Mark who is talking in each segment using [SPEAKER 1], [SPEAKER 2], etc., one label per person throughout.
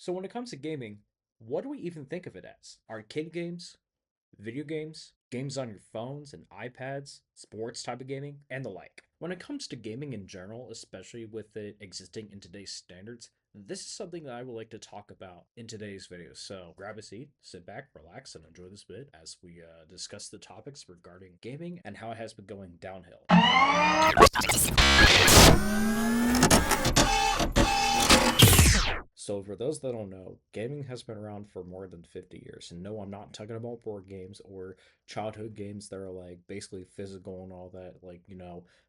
[SPEAKER 1] So when it comes to gaming, what do we even think of it as? Arcade games, video games, games on your phones and iPads, sports type of gaming, and the like. When it comes to gaming in general, especially with it existing in today's standards, this is something that I would like to talk about in today's video. So grab a seat, sit back, relax, and enjoy this bit as we discuss the topics regarding gaming and how it has been going downhill. So, for those that don't know, gaming has been around for more than 50 years. And no, I'm not talking about board games or childhood games that are like basically physical and all that. Like,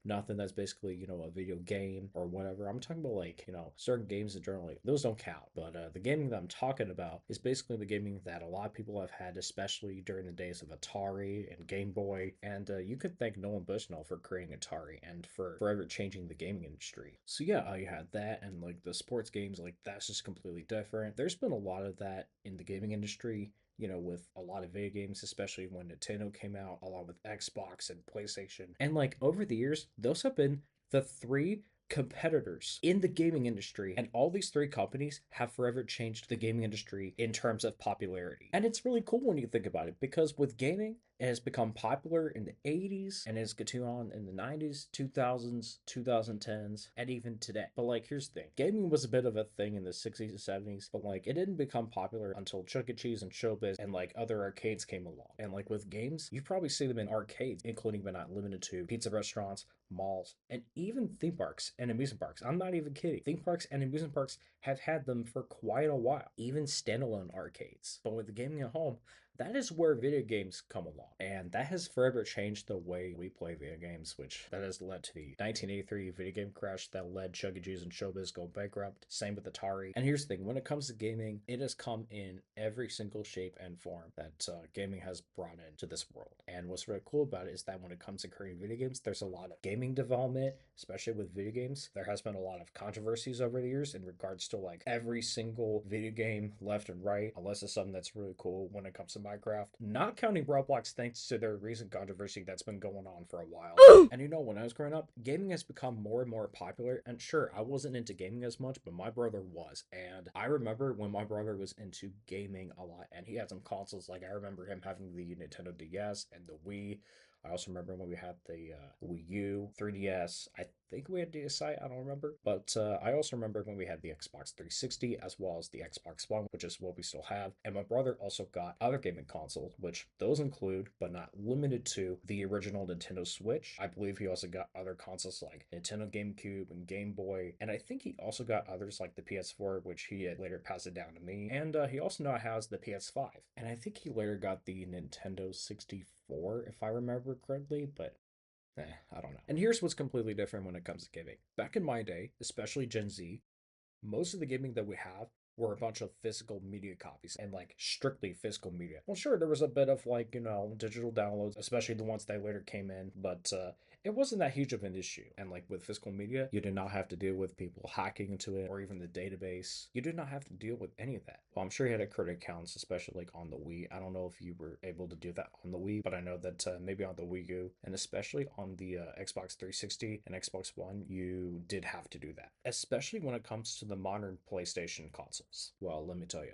[SPEAKER 1] nothing that's basically, a video game or whatever. I'm talking about like, certain games in general. Like, those don't count. But the gaming that I'm talking about is basically the gaming that a lot of people have had, especially during the days of Atari and Game Boy. And you could thank Nolan Bushnell for creating Atari and for forever changing the gaming industry. So, yeah, you had that and like the sports games, like that's just completely different. There's been a lot of that in the gaming industry, with a lot of video games, especially when Nintendo came out, along with Xbox and PlayStation. And like over the years, those have been the three competitors in the gaming industry. And all these three companies have forever changed the gaming industry in terms of popularity. And it's really cool when you think about it because with gaming, it has become popular in the 80s and it's continued on in the 90s, 2000s, 2010s, and even today. But like, here's the thing. Gaming was a bit of a thing in the 60s and 70s, but like, it didn't become popular until Chuck E. Cheese and Showbiz and like other arcades came along. And like with games, you probably see them in arcades, including but not limited to pizza restaurants, malls, and even theme parks and amusement parks. I'm not even kidding. Theme parks and amusement parks have had them for quite a while, even standalone arcades. But with the gaming at home, that is where video games come along. And that has forever changed the way we play video games, which that has led to the 1983 video game crash that led Chuck E. Cheese and Showbiz go bankrupt. Same with Atari. And here's the thing, when it comes to gaming, it has come in every single shape and form that gaming has brought into this world. And what's really cool about it is that when it comes to creating video games, there's a lot of gaming development, especially with video games. There has been a lot of controversies over the years in regards to like every single video game left and right, unless it's something that's really cool when it comes to Minecraft. Not counting Roblox thanks to their recent controversy that's been going on for a while. And when I was growing up, gaming has become more and more popular. And sure, I wasn't into gaming as much, but my brother was. And I remember when my brother was into gaming a lot and he had some consoles. Like I remember him having the Nintendo DS and the Wii. I also remember when we had the Wii U, 3DS. I think we had DSi, I don't remember. But I also remember when we had the Xbox 360 as well as the Xbox One, which is what we still have. And my brother also got other gaming consoles, which those include, but not limited to, the original Nintendo Switch. I believe he also got other consoles like Nintendo GameCube and Game Boy. And I think he also got others like the PS4, which he had later passed it down to me. And he also now has the PS5. And I think he later got the Nintendo 64, if I remember correctly, but I don't know. And here's what's completely different when it comes to gaming. Back in my day, especially Gen Z, most of the gaming that we have were a bunch of physical media copies and like strictly physical media. Well, sure, there was a bit of like, digital downloads, especially the ones that later came in, but it wasn't that huge of an issue. And like with physical media, you did not have to deal with people hacking into it or even the database. You did not have to deal with any of that. Well, I'm sure you had a credit accounts, especially like on the Wii. I don't know if you were able to do that on the Wii, but I know that maybe on the Wii U and especially on the Xbox 360 and Xbox One, you did have to do that, especially when it comes to the modern PlayStation consoles. Well, let me tell you.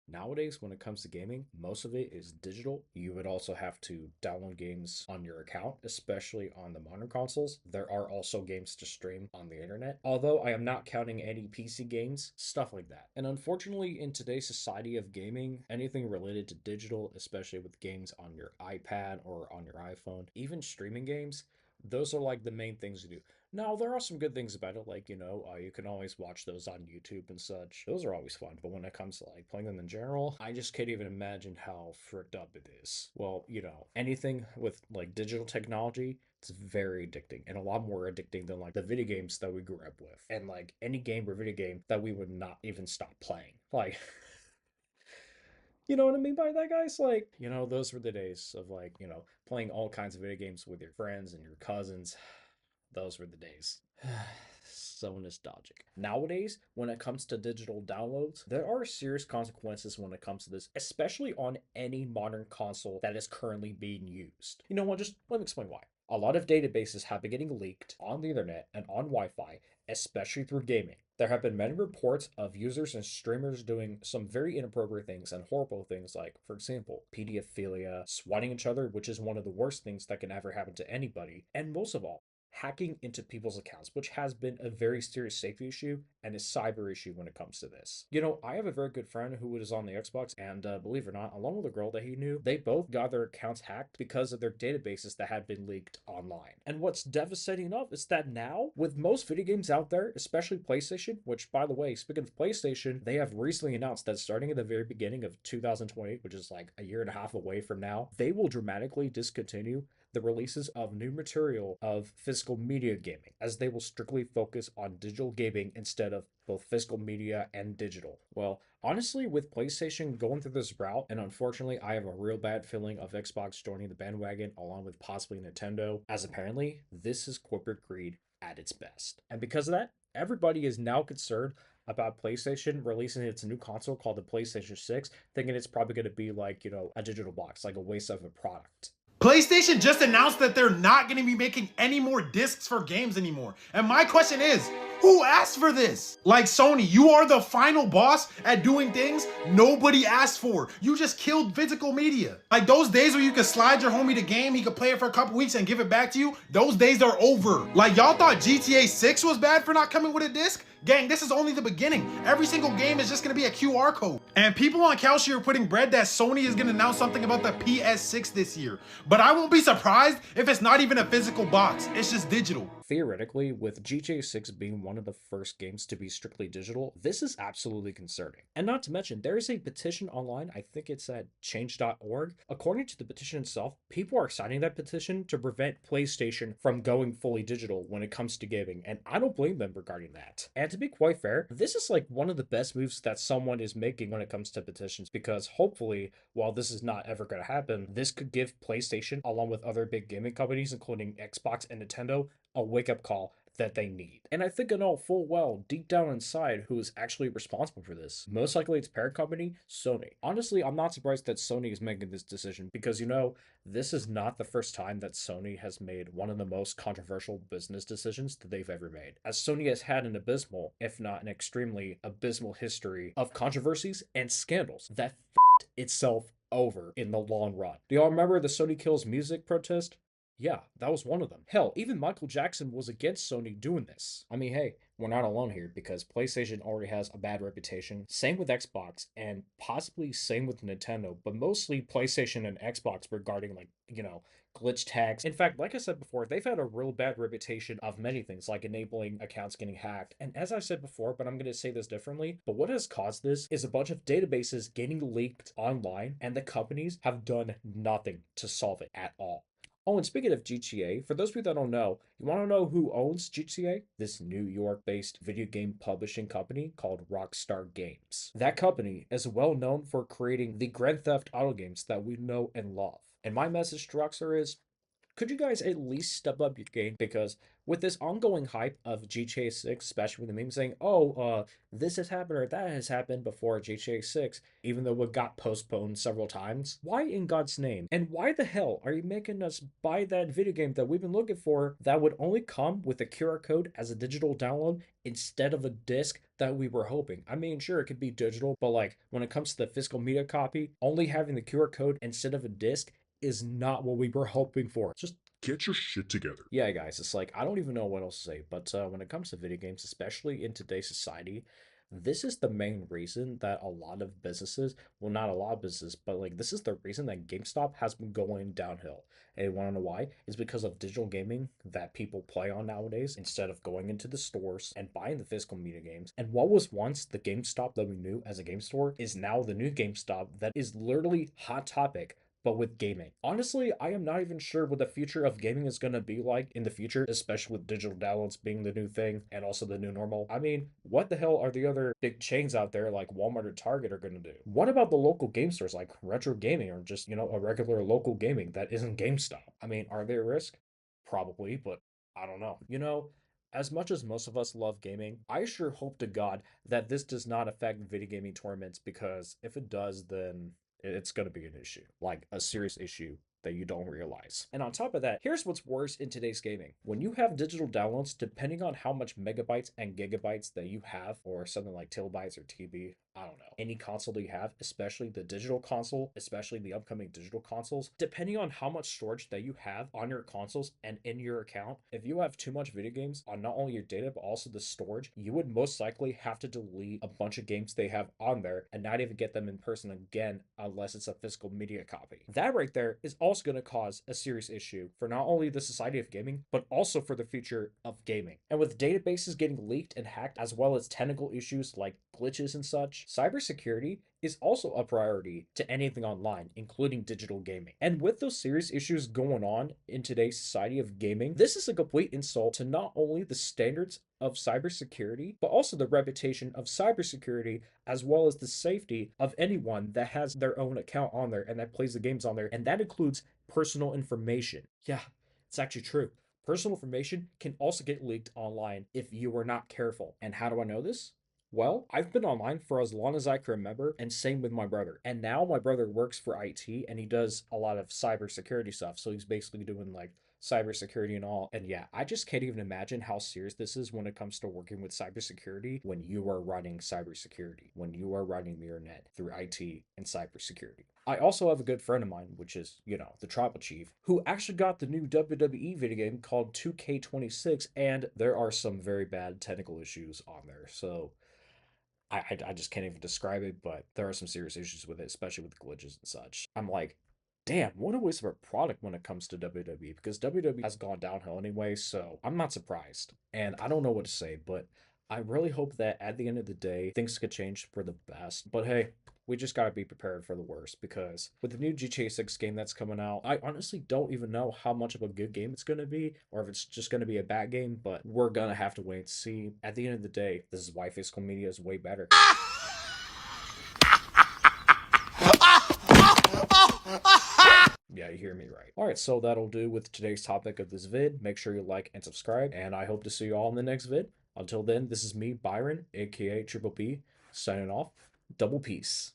[SPEAKER 1] Nowadays, when it comes to gaming, most of it is digital. You would also have to download games on your account, especially on the modern consoles. There are also games to stream on the internet, although I am not counting any PC games, stuff like that. And unfortunately, in today's society of gaming, anything related to digital, especially with games on your iPad or on your iPhone, even streaming games, those are like the main things to do. Now, there are some good things about it, like, you can always watch those on YouTube and such. Those are always fun, but when it comes to, like, playing them in general, I just can't even imagine how fricked up it is. Well, anything with, like, digital technology, it's very addicting, and a lot more addicting than, like, the video games that we grew up with. And, like, any game or video game that we would not even stop playing. Like, you know what I mean by that, guys? Like, those were the days of, like, playing all kinds of video games with your friends and your cousins. Those were the days. So nostalgic. Nowadays, when it comes to digital downloads, there are serious consequences when it comes to this, especially on any modern console that is currently being used. You know what? Just let me explain why. A lot of databases have been getting leaked on the internet and on Wi Fi, especially through gaming. There have been many reports of users and streamers doing some very inappropriate things and horrible things, like, for example, pedophilia, swatting each other, which is one of the worst things that can ever happen to anybody, and most of all, hacking into people's accounts, which has been a very serious safety issue and a cyber issue when it comes to this. I have a very good friend who was on the Xbox, and believe it or not, along with a girl that he knew, they both got their accounts hacked because of their databases that had been leaked online. And what's devastating enough is that now, with most video games out there, especially PlayStation, which, by the way, speaking of PlayStation, they have recently announced that starting at the very beginning of 2020, which is like a year and a half away from now, they will dramatically discontinue the releases of new material of physical media gaming, as they will strictly focus on digital gaming instead of both physical media and digital. Well, honestly, with PlayStation going through this route, and unfortunately, I have a real bad feeling of Xbox joining the bandwagon along with possibly Nintendo, as apparently this is corporate greed at its best. And because of that, everybody is now concerned about PlayStation releasing its new console called the PlayStation 6, thinking it's probably going to be like, a digital box, like a waste of a product.
[SPEAKER 2] PlayStation just announced that they're not going to be making any more discs for games anymore. And my question is, who asked for this? Like, Sony, you are the final boss at doing things nobody asked for. You just killed physical media. Like, those days where you could slide your homie the game, he could play it for a couple weeks and give it back to you, those days are over. Like, y'all thought GTA 6 was bad for not coming with a disc? Gang, this is only the beginning. Every single game is just gonna be a QR code. And people on Kalshi are putting bread that Sony is gonna announce something about the PS6 this year. But I won't be surprised if it's not even a physical box. It's just digital.
[SPEAKER 1] Theoretically, with GTA 6 being one of the first games to be strictly digital, this is absolutely concerning. And not to mention, there is a petition online, I think it's at change.org. According to the petition itself, people are signing that petition to prevent PlayStation from going fully digital when it comes to gaming, and I don't blame them regarding that. And to be quite fair, this is like one of the best moves that someone is making when it comes to petitions, because hopefully, while this is not ever going to happen, this could give PlayStation, along with other big gaming companies, including Xbox and Nintendo, a wake-up call that they need. And I think I know full well, deep down inside, who is actually responsible for this. Most likely its parent company, Sony. Honestly, I'm not surprised that Sony is making this decision because, this is not the first time that Sony has made one of the most controversial business decisions that they've ever made. As Sony has had an abysmal, if not an extremely abysmal history of controversies and scandals that itself over in the long run. Do y'all remember the Sony Kills Music protest? Yeah, that was one of them. Hell, even Michael Jackson was against Sony doing this. I mean, hey, we're not alone here because PlayStation already has a bad reputation. Same with Xbox and possibly same with Nintendo, but mostly PlayStation and Xbox regarding glitch tags. In fact, like I said before, they've had a real bad reputation of many things like enabling accounts getting hacked. And as I've said before, but I'm going to say this differently, but what has caused this is a bunch of databases getting leaked online and the companies have done nothing to solve it at all. Oh, and speaking of GTA, for those people that don't know, you want to know who owns GTA? This New York-based video game publishing company called Rockstar Games. That company is well known for creating the Grand Theft Auto games that we know and love. And my message to Rockstar is, could you guys at least step up your game? Because with this ongoing hype of GTA 6, especially with the meme saying, this has happened or that has happened before GTA 6, even though it got postponed several times, why in God's name? And why the hell are you making us buy that video game that we've been looking for that would only come with a QR code as a digital download instead of a disc that we were hoping? I mean, sure, it could be digital, but like when it comes to the physical media copy, only having the QR code instead of a disc is not what we were hoping for. Just
[SPEAKER 3] get your shit together.
[SPEAKER 1] Yeah, guys, it's like, I don't even know what else to say, but when it comes to video games, especially in today's society, this is the main reason that a lot of businesses, well, not a lot of businesses, but like this is the reason that GameStop has been going downhill. And you want to know why? It's because of digital gaming that people play on nowadays instead of going into the stores and buying the physical media games. And what was once the GameStop that we knew as a game store is now the new GameStop that is literally hot topic but with gaming. Honestly, I am not even sure what the future of gaming is going to be like in the future, especially with digital downloads being the new thing and also the new normal. I mean, what the hell are the other big chains out there like Walmart or Target are going to do? What about the local game stores like Retro Gaming or just, a regular local gaming that isn't GameStop? I mean, are they a risk? Probably, but I don't know. As much as most of us love gaming, I sure hope to God that this does not affect video gaming tournaments, because if it does, then it's going to be an issue, like a serious issue that you don't realize. And on top of that, here's what's worse in today's gaming. When you have digital downloads, depending on how much megabytes and gigabytes that you have, or something like kilobytes or TB, I don't know, any console that you have, especially the digital console, especially the upcoming digital consoles, depending on how much storage that you have on your consoles and in your account, if you have too much video games on not only your data but also the storage, you would most likely have to delete a bunch of games they have on there and not even get them in person again unless it's a physical media copy. That right there is also going to cause a serious issue for not only the society of gaming, but also for the future of gaming. And with databases getting leaked and hacked, as well as technical issues like glitches and such, cybersecurity is also a priority to anything online, including digital gaming. And with those serious issues going on in today's society of gaming, this is a complete insult to not only the standards of cybersecurity, but also the reputation of cybersecurity, as well as the safety of anyone that has their own account on there and that plays the games on there. And that includes personal information. Yeah, it's actually true. Personal information can also get leaked online if you are not careful. And how do I know this? Well, I've been online for as long as I can remember, and same with my brother. And now my brother works for IT and he does a lot of cybersecurity stuff. So he's basically doing like cybersecurity and all. And yeah, I just can't even imagine how serious this is when it comes to working with cybersecurity when you are running cybersecurity, when you are running MirrorNet through IT and cybersecurity. I also have a good friend of mine, which is, the tribal chief, who actually got the new WWE video game called 2K26, and there are some very bad technical issues on there. So I just can't even describe it, but there are some serious issues with it, especially with glitches and such. I'm like, damn, what a waste of a product when it comes to WWE, because WWE has gone downhill anyway, so I'm not surprised. And I don't know what to say, but I really hope that at the end of the day, things could change for the best. But hey, we just gotta be prepared for the worst, because with the new GTA 6 game that's coming out, I honestly don't even know how much of a good game it's gonna be, or if it's just gonna be a bad game, but we're gonna have to wait and see. At the end of the day, this is why physical media is way better. Yeah, you hear me right. Alright, so that'll do with today's topic of this vid. Make sure you like and subscribe, and I hope to see you all in the next vid. Until then, this is me, Byron, aka Triple P, signing off. Double peace.